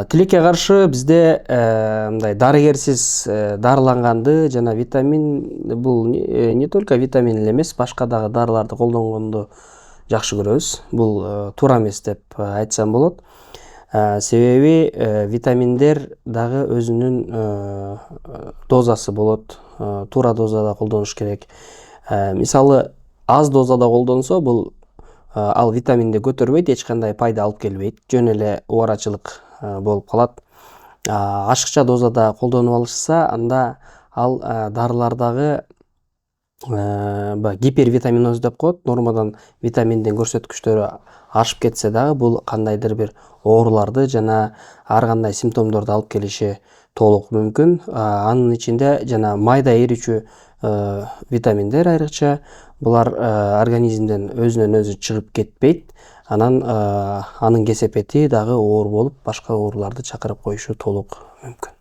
Тилекке каршы бизде мындай дарыгерсиз дарыланганды жана витамин бул не только витамин эле эмес, башка дагы дарыларды колдонгонду жакшы көрөбүз. Бул туура эмес деп айтсам болот. Себеби витаминдер дагы өзүнүн дозасы болот. Туура дозада колдонуш керек. Мисалы, аз дозада колдонсо, бул ал витаминди көтөрбөйт, эч кандай пайда алып келбейт. Жөн эле убарачылык болуп калат. Ашыкча дозада колдонуп алышса, анда ал дарылардагы гипервитаминоз деп коет. Нормадан витаминдин көрсөткүчтөрү ашып кетсе дагы, бул кандайдыр бир ооруларды жана ар кандай симптомдорду алып келиши толук мүмкүн. Анын ичинде жана майда эрүүчү витаминдер айрыкча, булар организмден өзүнөн өзү чыгып кетпейт. Анан анын кесепети дагы оор болуп, башка ооруларды чакырып коюшу толук мүмкүн.